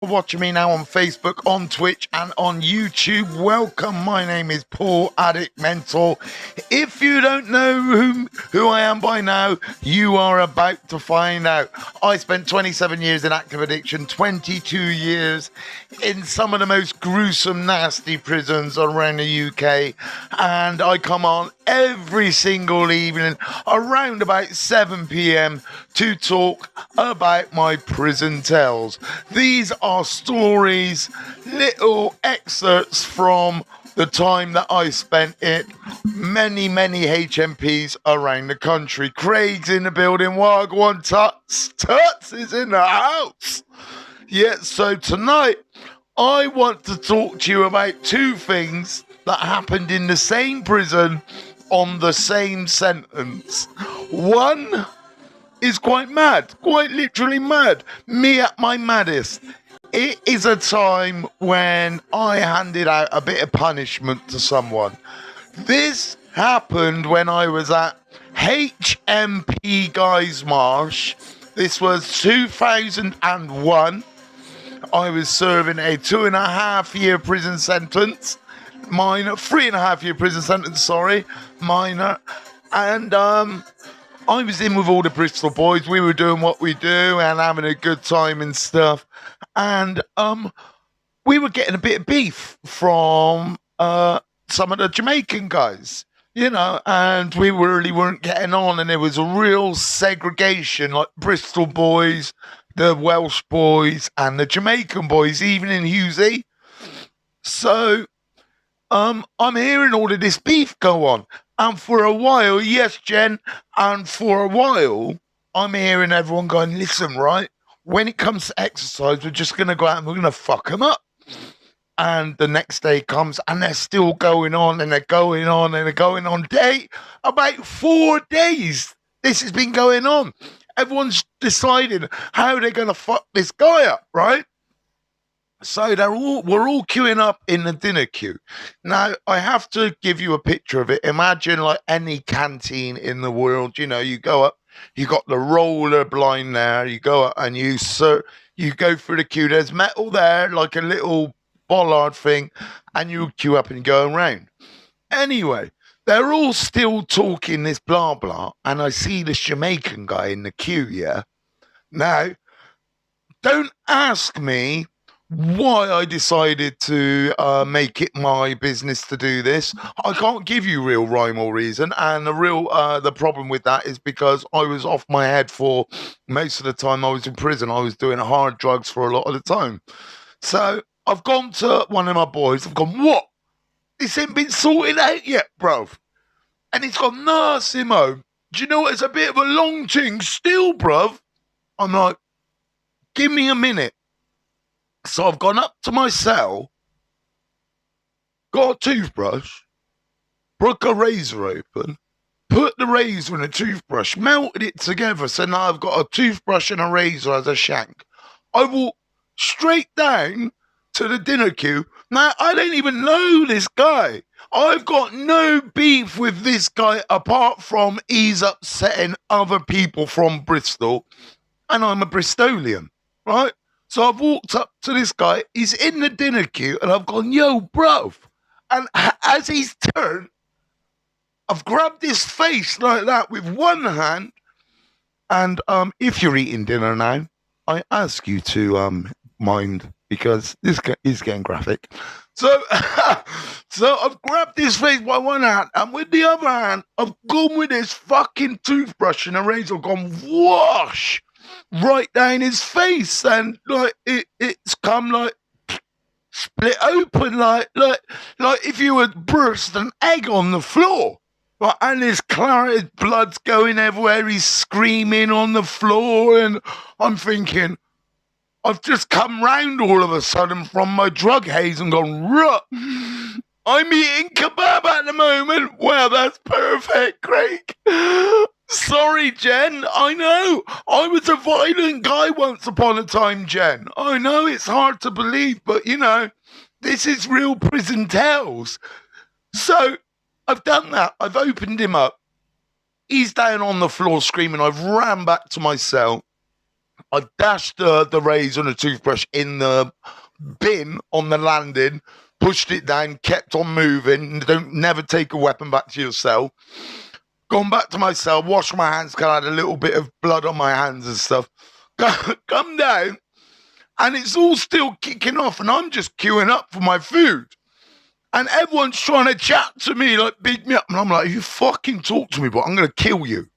Watching me now on Facebook, on Twitch, and on YouTube. Welcome. My name is Paul Addict Mental. If you don't know who I am by now, you are about to find out. I spent 27 years in active addiction, 22 years in some of the most gruesome, nasty prisons around the UK, and I come on every single evening around about 7 p.m. to talk about my prison tales. These are stories, little excerpts from the time that I spent it, many HMPs around the country. Craig's in the building, Wagwan Tuts is in the house. Yeah, so tonight I want to talk to you about two things that happened in the same prison on the same sentence. One is quite mad, quite literally mad. Me at my maddest. It is a time when I handed out a bit of punishment to someone. This happened when I was at HMP Guysmarsh. This was 2001. I was serving a 2.5-year prison sentence. Minor, 3.5-year prison sentence, minor. And I was in with all the Bristol boys. We were doing what we do and having a good time and stuff. And we were getting a bit of beef from some of the Jamaican guys, and we really weren't getting on. And there was a real segregation, like Bristol boys, the Welsh boys, and the Jamaican boys, even in Husey. So I'm hearing all of this beef go on. And for a while, yes, Jen, and for a while, I'm hearing everyone going, listen, right, when it comes to exercise, we're just going to go out and we're going to fuck them up. And the next day comes and they're still going on and they're going on and they're going on. About 4 days, this has been going on. Everyone's deciding how they're going to fuck this guy up, right? So we're all queuing up in the dinner queue. Now, I have to give you a picture of it. Imagine like any canteen in the world, you go up, you got the roller blind there, you go up and you go through the queue. There's metal there, like a little bollard thing, and you queue up and go around. Anyway, they're all still talking this blah, blah, and I see this Jamaican guy in the queue, yeah? Now, don't ask me why I decided to make it my business to do this. I can't give you real rhyme or reason, and the problem with that is because I was off my head for most of the time I was in prison. I was doing hard drugs for a lot of the time. So I've gone to one of my boys. I've gone, what? This ain't been sorted out yet, bruv. And he's gone, nah, Simo. Do you know what? It's a bit of a long thing still, bruv. I'm like, give me a minute. So I've gone up to my cell, got a toothbrush, broke a razor open, put the razor and a toothbrush, melted it together. So now I've got a toothbrush and a razor as a shank. I walk straight down to the dinner queue. Now, I don't even know this guy. I've got no beef with this guy apart from he's upsetting other people from Bristol, and I'm a Bristolian, right? So I've walked up to this guy. He's in the dinner queue, and I've gone, yo, bruv. And as he's turned, I've grabbed his face like that with one hand. And if you're eating dinner now, I ask you to mind, because this is getting graphic. So, so I've grabbed his face by one hand, and with the other hand, I've gone with this fucking toothbrush and a razor, gone whoosh right down his face, and like it's come like split open, like if you had burst an egg on the floor. Right, and his blood's going everywhere. He's screaming on the floor, and I'm thinking, I've just come round all of a sudden from my drug haze and gone, ruh, I'm eating kebab at the moment. Well, that's perfect, Craig. Sorry, Jen. I know. I was a violent guy once upon a time, Jen. I know it's hard to believe, but this is real prison tales. So I've done that. I've opened him up. He's down on the floor screaming. I've ran back to my cell. I dashed the razor and the toothbrush in the bin on the landing, pushed it down, kept on moving. Never take a weapon back to your cell. Gone back to my cell, washed my hands, because I had a little bit of blood on my hands and stuff. Come down, and it's all still kicking off, and I'm just queuing up for my food. And everyone's trying to chat to me, like, beat me up. And I'm like, if you fucking talk to me, but I'm going to kill you.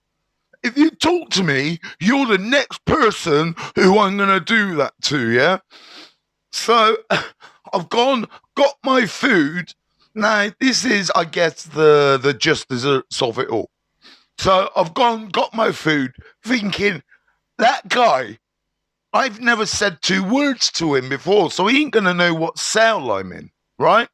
If you talk to me, you're the next person who I'm going to do that to, yeah? So I've got my food. Now, this is, I guess, the just desserts of it all. So I've got my food, thinking, that guy, I've never said 2 words to him before, so he ain't going to know what cell I'm in, right?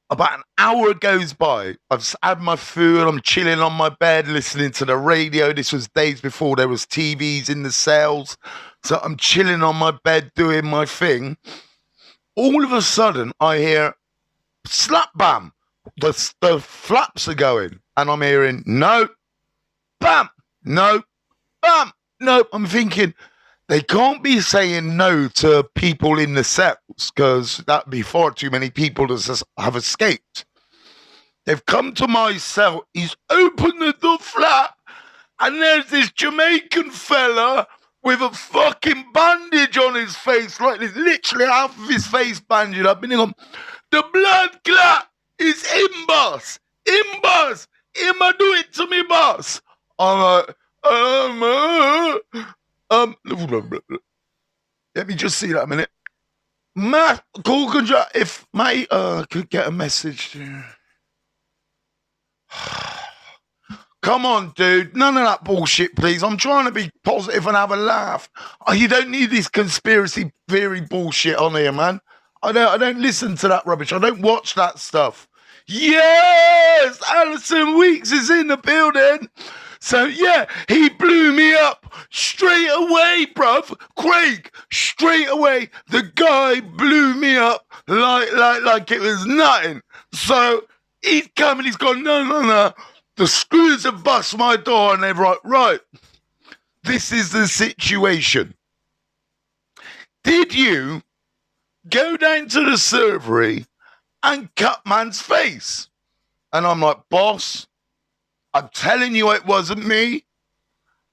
About an hour goes by. I've had my food. I'm chilling on my bed, listening to the radio. This was days before there was TVs in the cells. So I'm chilling on my bed doing my thing. All of a sudden, I hear slap bam. The flaps are going. And I'm hearing no, bam, no, bam, no. I'm thinking, they can't be saying no to people in the cells, because that'd be far too many people that have escaped. They've come to my cell. He's opened the door flap, and there's this Jamaican fella with a fucking bandage on his face, like this, literally half of his face bandaged up. And he's going, the blood clot is in, boss. In, boss. Him do it to me, boss. I'm like, let me just see that a minute. Matt, cool, if mate could get a message to come on, dude. None of that bullshit, please. I'm trying to be positive and have a laugh. Oh, you don't need this conspiracy theory bullshit on here, man. I don't listen to that rubbish. I don't watch that stuff. Yes! Alison Weeks is in the building. So, yeah, he blew me up straight away, bruv. Craig, straight away, the guy blew me up like it was nothing. So, he's come and he's gone, no. The screws have bust my door, and they're right, this is the situation. Did you go down to the servery and cut man's face? And I'm like, boss, I'm telling you it wasn't me.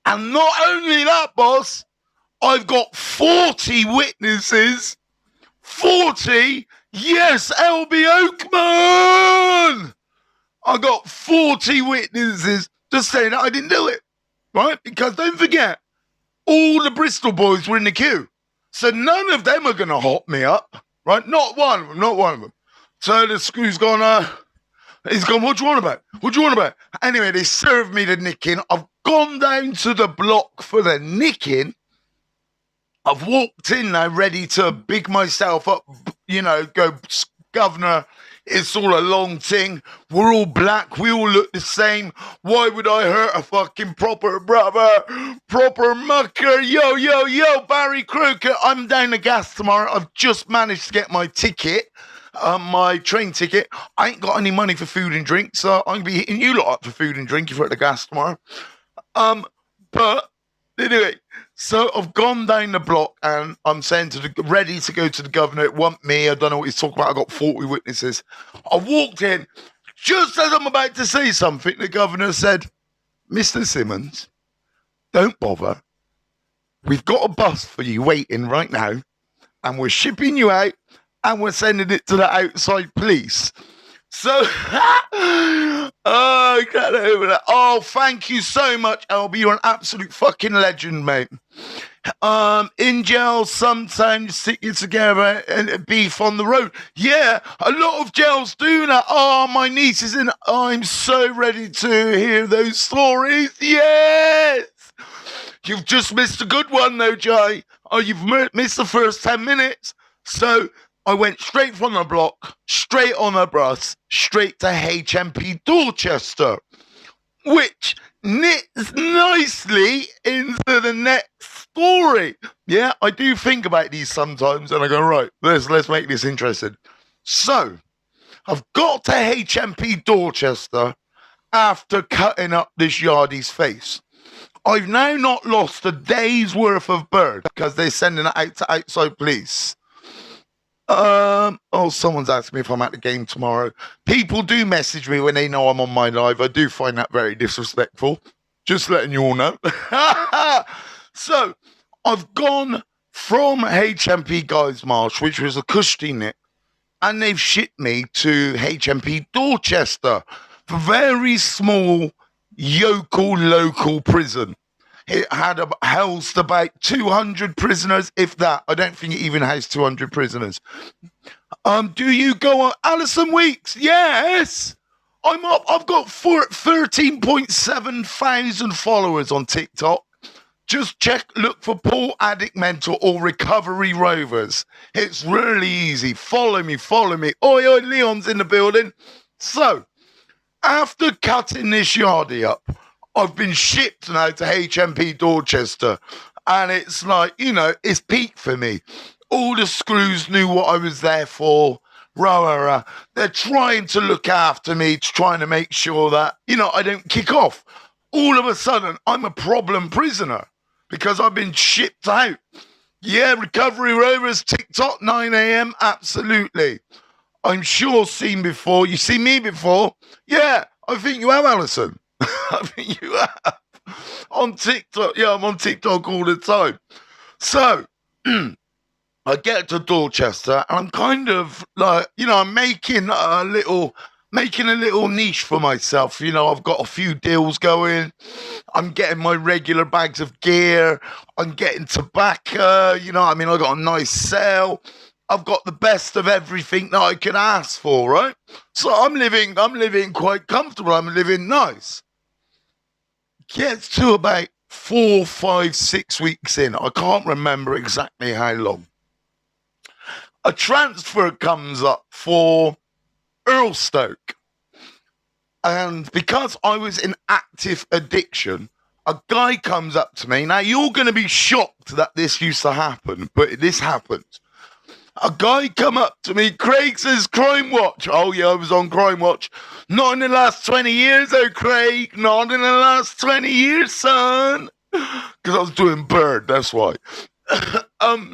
And not only that, boss, I've got 40 witnesses. 40? Yes, LB Oakman! I got 40 witnesses to say that I didn't do it, right? Because don't forget, all the Bristol boys were in the queue. So none of them are going to hop me up, right? Not one of them. So the screw's gone, he's gone, what do you want about? Anyway, they served me the nicking. I've gone down to the block for the nicking. I've walked in now ready to big myself up, go, governor, it's all a long thing. We're all black. We all look the same. Why would I hurt a fucking proper brother? Proper mucker. Yo, Barry Croker. I'm down the gas tomorrow. I've just managed to get my ticket. My train ticket. I ain't got any money for food and drink, so I'm going to be hitting you lot up for food and drink if you're at the gas tomorrow. But anyway, so I've gone down the block and I'm saying ready to go to the governor. It want me. I don't know what he's talking about. I got 40 witnesses. I walked in. Just as I'm about to say something, the governor said, Mr. Simmons, don't bother. We've got a bus for you waiting right now, and we're shipping you out, and we're sending it to the outside police. So, I can't over that. Oh, thank you so much, LB. You're an absolute fucking legend, mate. In jail, sometimes stick you together and beef on the road. Yeah, a lot of jails do that. Oh, my niece is in. I'm so ready to hear those stories. Yes. You've just missed a good one, though, Jay. Oh, you've missed the first 10 minutes. So, I went straight from the block, straight on a bus, straight to HMP Dorchester, which knits nicely into the next story. Yeah, I do think about these sometimes, and I go, right, let's make this interesting. So, I've got to HMP Dorchester after cutting up this yardie's face. I've now not lost a day's worth of bird because they're sending it out to outside police. Oh, someone's asking me if I'm at the game tomorrow. People do message me when they know I'm on my live. I do find that very disrespectful. Just letting you all know. So, I've gone from HMP Guys Marsh, which was a cushy nick, and they've shipped me to HMP Dorchester, a very small, yokel, local prison. It had housed about 200 prisoners, if that. I don't think it even housed 200 prisoners. Do you go on Alison Weeks? Yes. I'm up. I've got 13.7 thousand followers on TikTok. Just look for Paul Addict Mental or Recovery Rovers. It's really easy. Follow me. Oi, Leon's in the building. So, after cutting this yardie up, I've been shipped now to HMP Dorchester, and it's like, it's peak for me. All the screws knew what I was there for. They're trying to look after me, trying to make sure that, I don't kick off. All of a sudden, I'm a problem prisoner because I've been shipped out. Yeah, Recovery Rovers, TikTok, 9 a.m, absolutely. I'm sure seen before. You seen me before? Yeah, I think you have, Alison. I think you have. On TikTok. Yeah, I'm on TikTok all the time. So, I get to Dorchester, and I'm kind of like, I'm making a little niche for myself. I've got a few deals going. I'm getting my regular bags of gear. I'm getting tobacco. I got a nice sale. I've got the best of everything that I could ask for, right? So I'm living quite comfortable. I'm living nice. Gets to about 4, 5, 6 weeks in. I can't remember exactly how long. A transfer comes up for Earlstoke. And because I was in active addiction, a guy comes up to me. Now, you're going to be shocked that this used to happen, but this happened. A guy come up to me. Craig says, Crime Watch. Oh, yeah, I was on Crime Watch. Not in the last 20 years, though, Craig. Not in the last 20 years, son. Because I was doing Bird, that's why.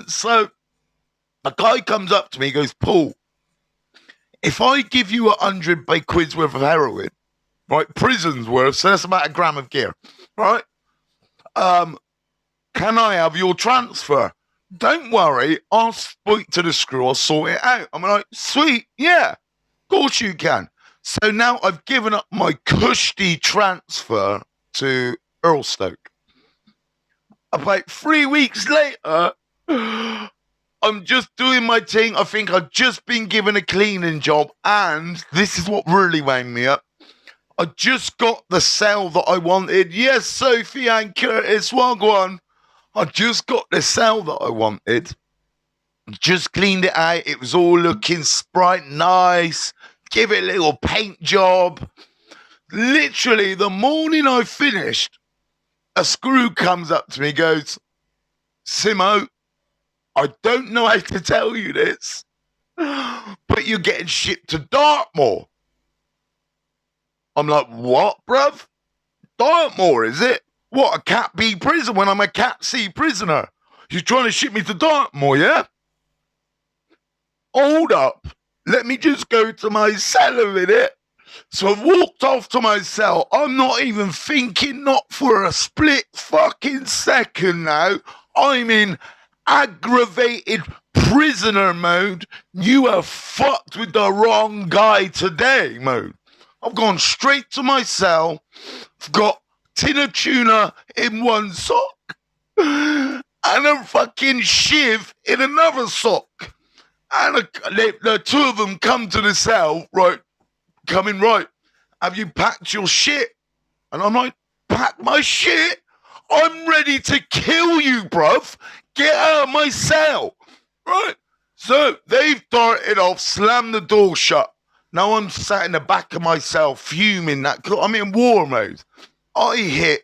So, a guy comes up to me, goes, Paul, if I give you 100 quid's worth of heroin, right, prison's worth, so that's about a gram of gear, right? Can I have your transfer? Don't worry, I'll speak to the screw, I'll sort it out. I'm like, sweet, yeah, of course you can. So now I've given up my cushy transfer to Earlstoke. About 3 weeks later, I'm just doing my thing. I think I've just been given a cleaning job, and this is what really wound me up. I just got the cell that I wanted. Yes, Sophie and Curtis, Wagwan. I just got the cell that I wanted. Just cleaned it out. It was all looking sprite nice. Give it a little paint job. Literally, the morning I finished, a screw comes up to me, goes, Simo, I don't know how to tell you this, but you're getting shipped to Dartmoor. I'm like, what, bruv? Dartmoor, is it? What, a Cat B prison when I'm a Cat C prisoner? You're trying to ship me to Dartmoor, yeah? Hold up. Let me just go to my cell a minute. So I've walked off to my cell. I'm not even thinking, not for a split fucking second now. I'm in aggravated prisoner mode. You have fucked with the wrong guy today mode. I've gone straight to my cell. I've got tin of tuna in one sock and a fucking shiv in another sock. And the two of them come to the cell, right, coming, right, have you packed your shit? And I'm like, pack my shit? I'm ready to kill you, bruv. Get out of my cell. Right? So they've darted off, slammed the door shut. Now I'm sat in the back of my cell, fuming. I'm in war mode. I hit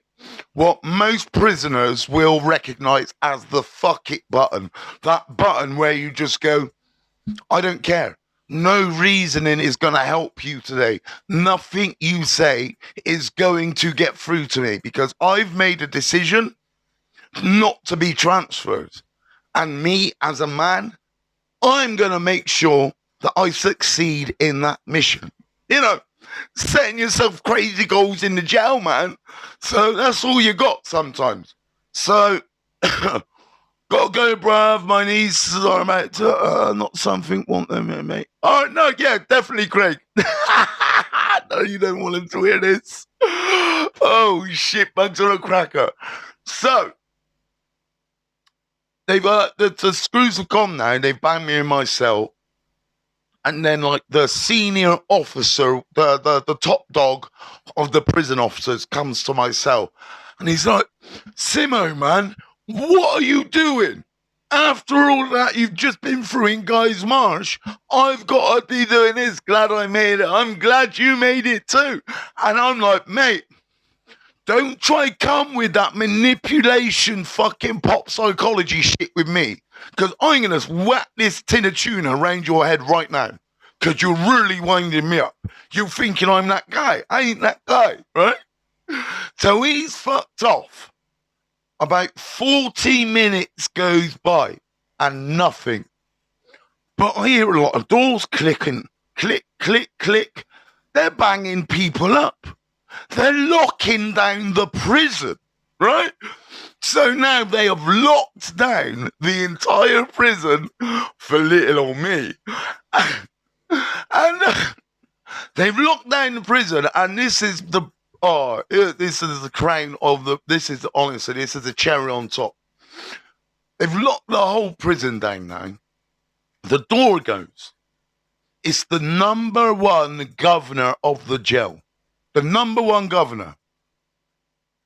what most prisoners will recognize as the fuck it button. That button where you just go, I don't care. No reasoning is going to help you today. Nothing you say is going to get through to me because I've made a decision not to be transferred. And me as a man, I'm going to make sure that I succeed in that mission. You know, setting yourself crazy goals in the jail, man. So that's all you got sometimes. So, gotta go, bruv. My knees are about to, not something, want them, mate. Oh, no, yeah, definitely, Craig. No, you don't want him to hear this. Oh, shit, bugs on a cracker. So, they've, the screws have gone now. They've banged me in my cell. And then, like, the senior officer, the top dog of the prison officers comes to my cell. And he's like, Simo, man, what are you doing? After all that you've just been through in Guy's Marsh, I've got to be doing this. Glad I made it. I'm glad you made it too. And I'm like, mate, don't try come with that manipulation fucking pop psychology shit with me. Because I'm going to whack this tin of tuna around your head right now. Because you're really winding me up. You're thinking I'm that guy. I ain't that guy, right? So he's fucked off. About 40 minutes goes by and nothing. But I hear a lot of doors clicking. Click, click, click. They're banging people up. They're locking down the prison, right? So now they have locked down the entire prison for little old me. And they've locked down the prison, and this is the this is the crown of the. This is honestly, this is the cherry on top. They've locked the whole prison down now. The door goes. It's the number one governor of the jail. The number one governor.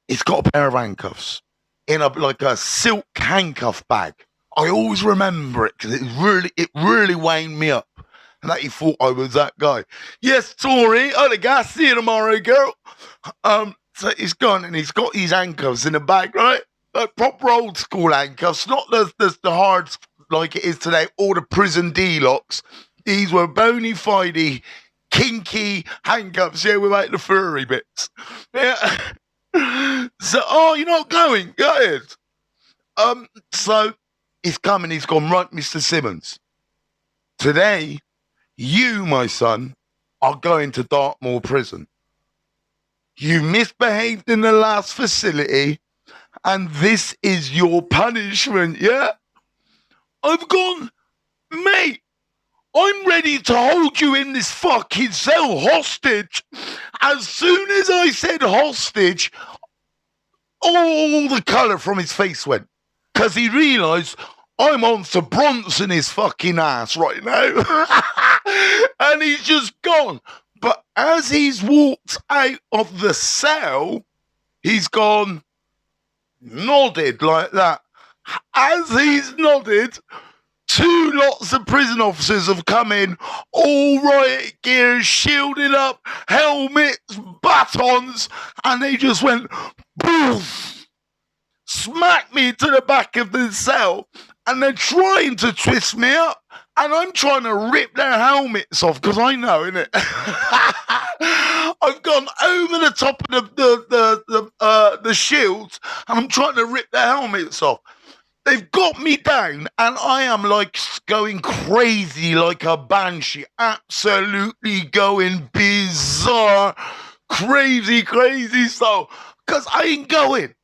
He's got a pair of handcuffs in like a silk handcuff bag. I always remember it because it really wound me up. And that he thought I was that guy. Yes, Tori, oh, the guy, see you tomorrow, girl. So he's gone and he's got his handcuffs in the bag, right? Like proper old school handcuffs, not the hard like it is today, or the prison D-locks. These were bony fide, kinky handcuffs, yeah, without the furry bits. Yeah. So, oh, you're not going? Go ahead. So he's come and he's gone, right, Mr. Simmons. Today, you, my son, are going to Dartmoor prison. You misbehaved in the last facility, and this is your punishment, yeah? I've gone, mate, I'm ready to hold you in this fucking cell hostage. As soon as I said hostage, all the colour from his face went. Because he realised I'm on to Bronson his fucking ass right now. And he's just gone. But as he's walked out of the cell, he's gone, nodded like that. As he's nodded, two lots of prison officers have come in, all riot gear, shielded up, helmets, batons, and they just went, poof, smacked me to the back of the cell, and they're trying to twist me up, and I'm trying to rip their helmets off, because I know, innit? I've gone over the top of the shields, and I'm trying to rip their helmets off. They've got me down, and I am like going crazy like a banshee, absolutely going bizarre, crazy stuff, because I ain't going.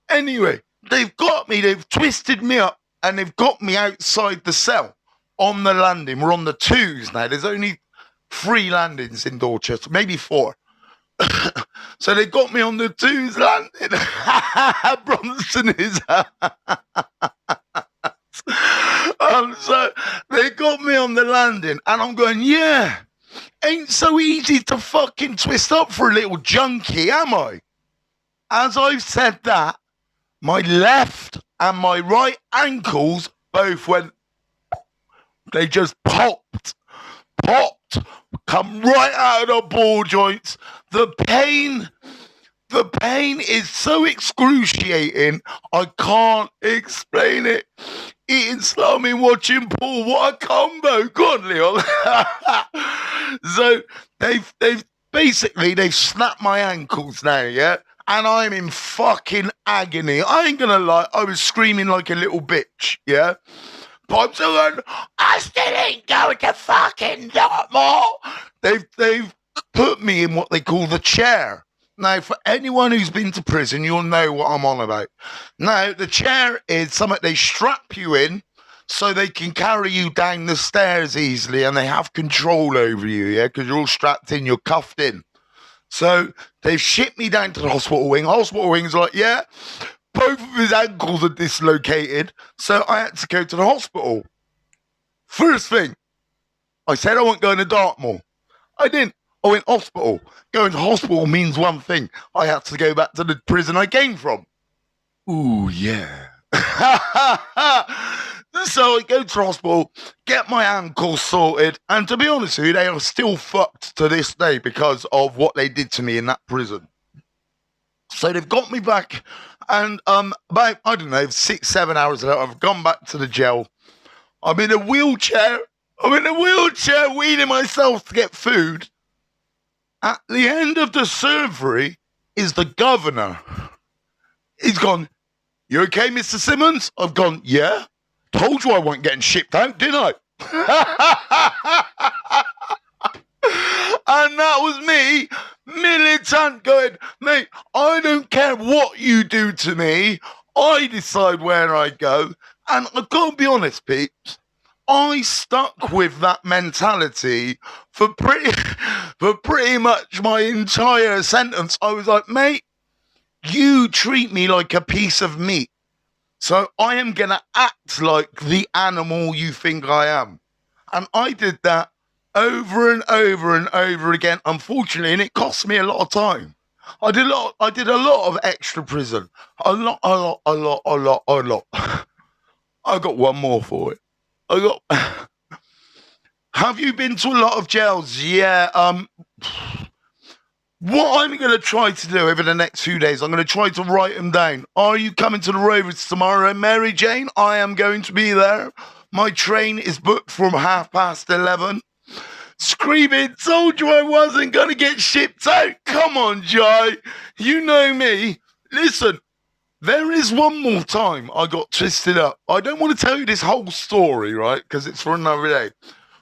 Anyway, they've got me, they've twisted me up, and they've got me outside the cell on the landing. We're on the 2s now. There's only 3 landings in Dorchester, maybe 4. So they got me on the 2s landing. Bronson is so they got me on the landing, and I'm going, yeah, ain't so easy to fucking twist up for a little junkie, am I? As I've said that, my left and my right ankles both went, they just popped, come right out of the ball joints. The pain The pain is so excruciating, I can't explain it. Eating salami and watching Paul, what a combo! Go on, Leon. So they've basically snapped my ankles now, yeah? And I'm in fucking agony. I ain't gonna lie, I was screaming like a little bitch, yeah? But I'm still going, I still ain't going to fucking not more. They've put me in what they call the chair. Now, for anyone who's been to prison, you'll know what I'm on about. Now, the chair is something they strap you in so they can carry you down the stairs easily, and they have control over you, yeah, because you're all strapped in, you're cuffed in. So they've shipped me down to the hospital wing. Hospital wing's like, yeah, both of his ankles are dislocated, so I had to go to the hospital. First thing, I said I wasn't going to Dartmoor. I didn't. I went hospital. Going to hospital means one thing. I had to go back to the prison I came from. Ooh, yeah. So I go to the hospital, get my ankles sorted, and to be honest with you, they are still fucked to this day because of what they did to me in that prison. So they've got me back, and about, I don't know, 6-7 hours later, I've gone back to the jail. I'm in a wheelchair. Weaning myself to get food. At the end of the surgery is the governor. He's gone, you okay, Mr. Simmons? I've gone, yeah. Told you I wasn't getting shipped out, didn't I? And that was me, militant, going, mate, I don't care what you do to me. I decide where I go. And I've got to be honest, peeps, I stuck with that mentality for pretty much my entire sentence. I was like, mate, you treat me like a piece of meat, so I am going to act like the animal you think I am. And I did that over and over and over again, unfortunately, and it cost me a lot of time. I did a lot of extra prison. A lot. I got one more for it. Have you been to a lot of jails? Yeah. What I'm going to try to do over the next few days, I'm going to try to write them down. Are you coming to the Rovers tomorrow, Mary Jane? I am going to be there. My train is booked from 11:30. Screaming, told you I wasn't going to get shipped out. Come on, Jai. You know me. Listen, there is one more time I got twisted up. I don't want to tell you this whole story, right? Because it's for another day.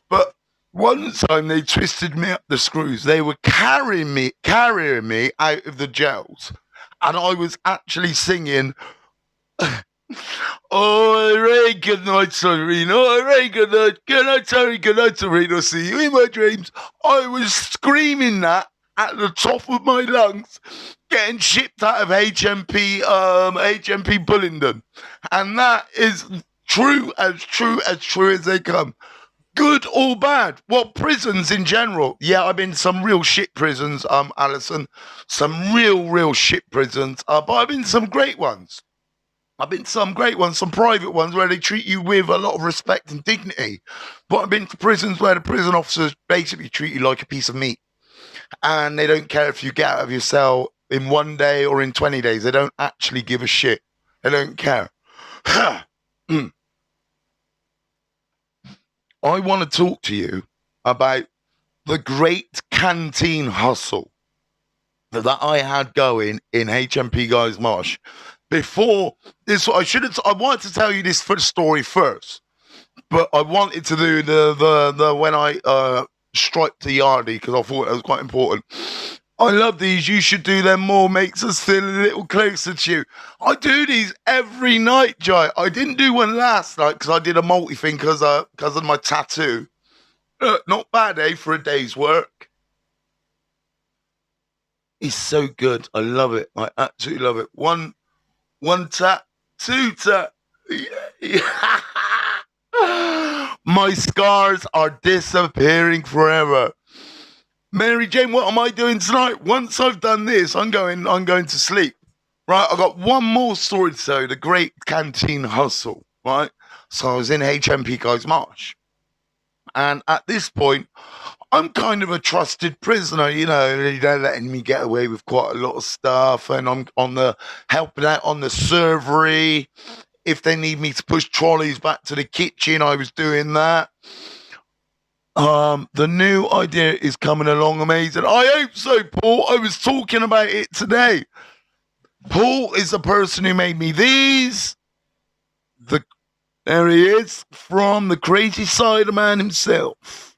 But one time they twisted me up the screws. They were carrying me out of the jails. And I was actually singing, oh, Ray, good night, Serena. Oh, Ray, good night, Terry, good night, Serena. See you in my dreams. I was screaming that at the top of my lungs, getting shipped out of HMP Bullingdon. And that is true as they come. Good or bad? Well, prisons in general. Yeah, I've been to some real shit prisons, Alison. Some real shit prisons. But I've been to some great ones. Some private ones where they treat you with a lot of respect and dignity. But I've been to prisons where the prison officers basically treat you like a piece of meat. And they don't care if you get out of your cell in 1 day or in 20 days. They don't actually give a shit. They don't care. I want to talk to you about the great canteen hustle that I had going in HMP Guys Marsh. Before this, I wanted to tell you this story first, but I wanted to do the when I striped the yardie because I thought it was quite important. I love these. You should do them more. Makes us feel a little closer to you. I do these every night, Jai. I didn't do one last night because I did a multi thing because of my tattoo. Not bad, eh, for a day's work. It's so good. I love it. I absolutely love it. One tap, two tap. Yeah. My scars are disappearing forever. Mary Jane, what am I doing tonight? Once I've done this, I'm going to sleep. Right, I've got one more story to tell you, the great canteen hustle, right? So I was in HMP Guys Marsh. And at this point, I'm kind of a trusted prisoner, they're letting me get away with quite a lot of stuff, and I'm on the helping out on the servery. If they need me to push trolleys back to the kitchen, I was doing that. The new idea is coming along amazing. I hope so, Paul. I was talking about it today. Paul is the person who made me these. There he is, from the crazy cider man himself.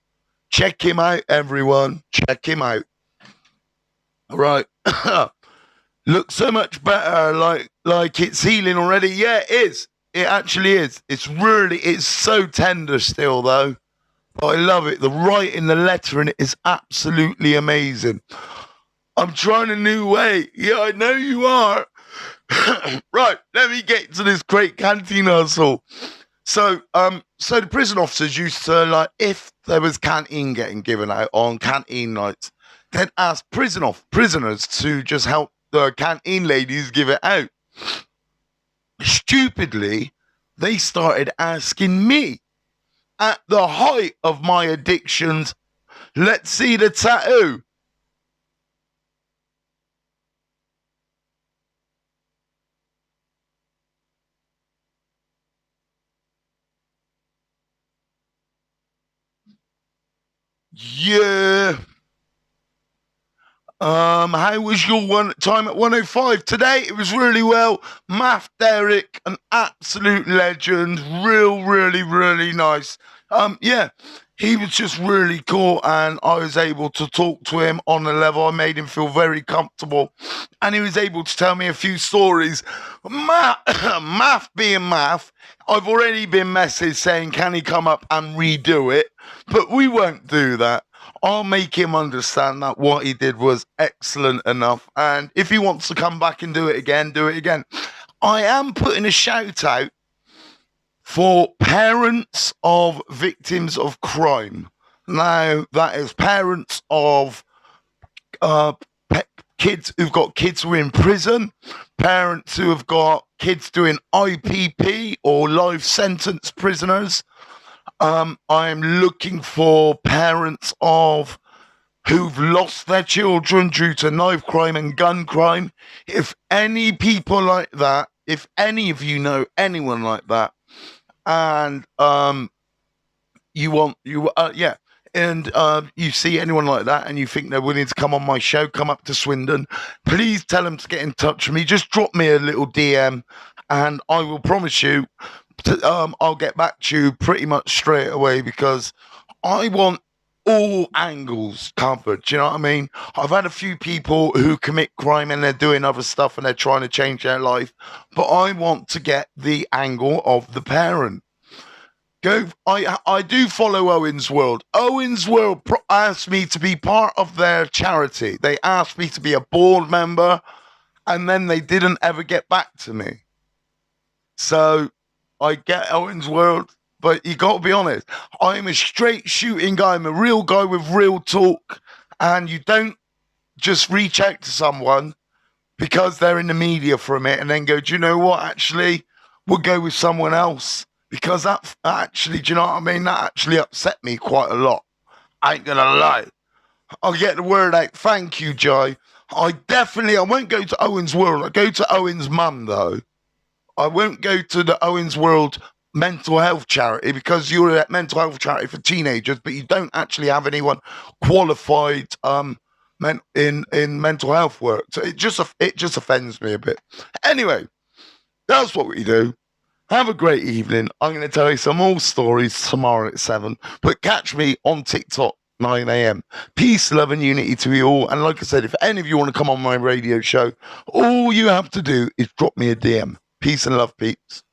Check him out, everyone. Check him out. All right. Looks so much better, like it's healing already. Yeah, it is. It actually is. It's so tender still, though. But I love it. The writing, the lettering is absolutely amazing. I'm trying a new way. Yeah, I know you are. Right, let me get to this great canteen hustle. So the prison officers used to, if there was canteen getting given out on canteen nights, they'd ask prisoners to just help the canteen ladies give it out. Stupidly, they started asking me at the height of my addictions. Let's see the tattoo. Yeah. How was your time at 105 today? It was really well. Math Derek, an absolute legend. Really, really nice. Yeah, he was just really cool, and I was able to talk to him on a level. I made him feel very comfortable, and he was able to tell me a few stories. Math being math, I've already been messaged saying, can he come up and redo it? But we won't do that. I'll make him understand that what he did was excellent enough. And if he wants to come back and do it again, do it again. I am putting a shout out for parents of victims of crime. Now, that is parents of kids who've got kids who are in prison, parents who have got kids doing IPP or life sentence prisoners. I'm looking for parents of who've lost their children due to knife crime and gun crime. If any people like that, if any of you know anyone like that, and you see anyone like that and you think they're willing to come on my show, come up to Swindon, please tell them to get in touch with me. Just drop me a little DM, and I will promise you I'll get back to you pretty much straight away, because I want all angles covered. Do you know what I mean? I've had a few people who commit crime and they're doing other stuff and they're trying to change their life, but I want to get the angle of the parent. I do follow Owen's World. Owen's World asked me to be part of their charity. They asked me to be a board member, and then they didn't ever get back to me. So I get Owen's World, but you got to be honest. I'm a straight shooting guy. I'm a real guy with real talk. And you don't just reach out to someone because they're in the media for a minute and then go, do you know what? Actually, we'll go with someone else. Because that actually, do you know what I mean? That actually upset me quite a lot. I ain't going to lie. I'll get the word out. Thank you, Jai. I won't go to Owen's World. I go to Owen's mum, though. I won't go to the Owen's World mental health charity, because you're a mental health charity for teenagers, but you don't actually have anyone qualified in mental health work. So it just offends me a bit. Anyway, that's what we do. Have a great evening. I'm going to tell you some more stories tomorrow at 7, but catch me on TikTok 9 a.m. Peace, love, and unity to you all. And like I said, if any of you want to come on my radio show, all you have to do is drop me a DM. Peace and love, peeps.